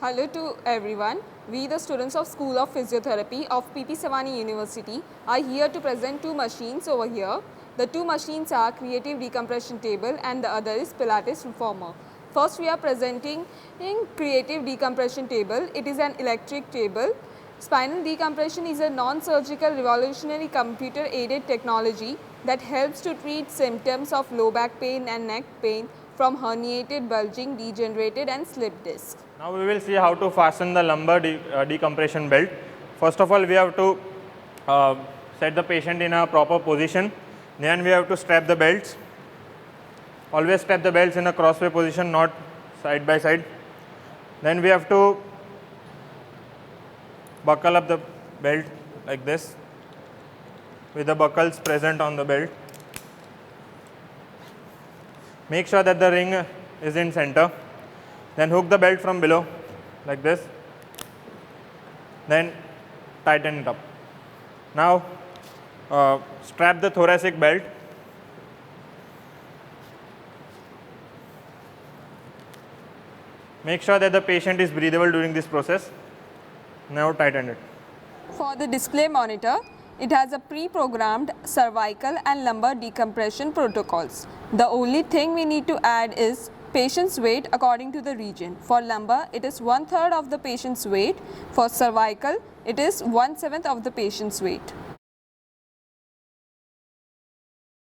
Hello to everyone. We, the students of School of Physiotherapy of PP Savani University, are here to present two machines over here. The two machines are Creative Decompression Table and the other is Pilates Reformer. First, we are presenting Creative Decompression Table. It is an electric table. Spinal decompression is a non-surgical revolutionary computer-aided technology that helps to treat symptoms of low back pain and neck pain from herniated, bulging, degenerated and slip disc. Now we will see how to fasten the lumbar decompression belt. First of all, we have to set the patient in a proper position. Then we have to strap the belts. Always strap the belts in a crossway position, not side by side. Then we have to buckle up the belt like this with the buckles present on the belt. Make sure that the ring is in center. Then hook the belt from below like this. Then tighten it up. Now strap the thoracic belt. Make sure that the patient is breathable during this process. Now tighten it. For the display monitor, it has a pre-programmed cervical and lumbar decompression protocols. The only thing we need to add is patient's weight according to the region. For lumbar, it is 1/3 of the patient's weight. For cervical, it is 1/7 of the patient's weight.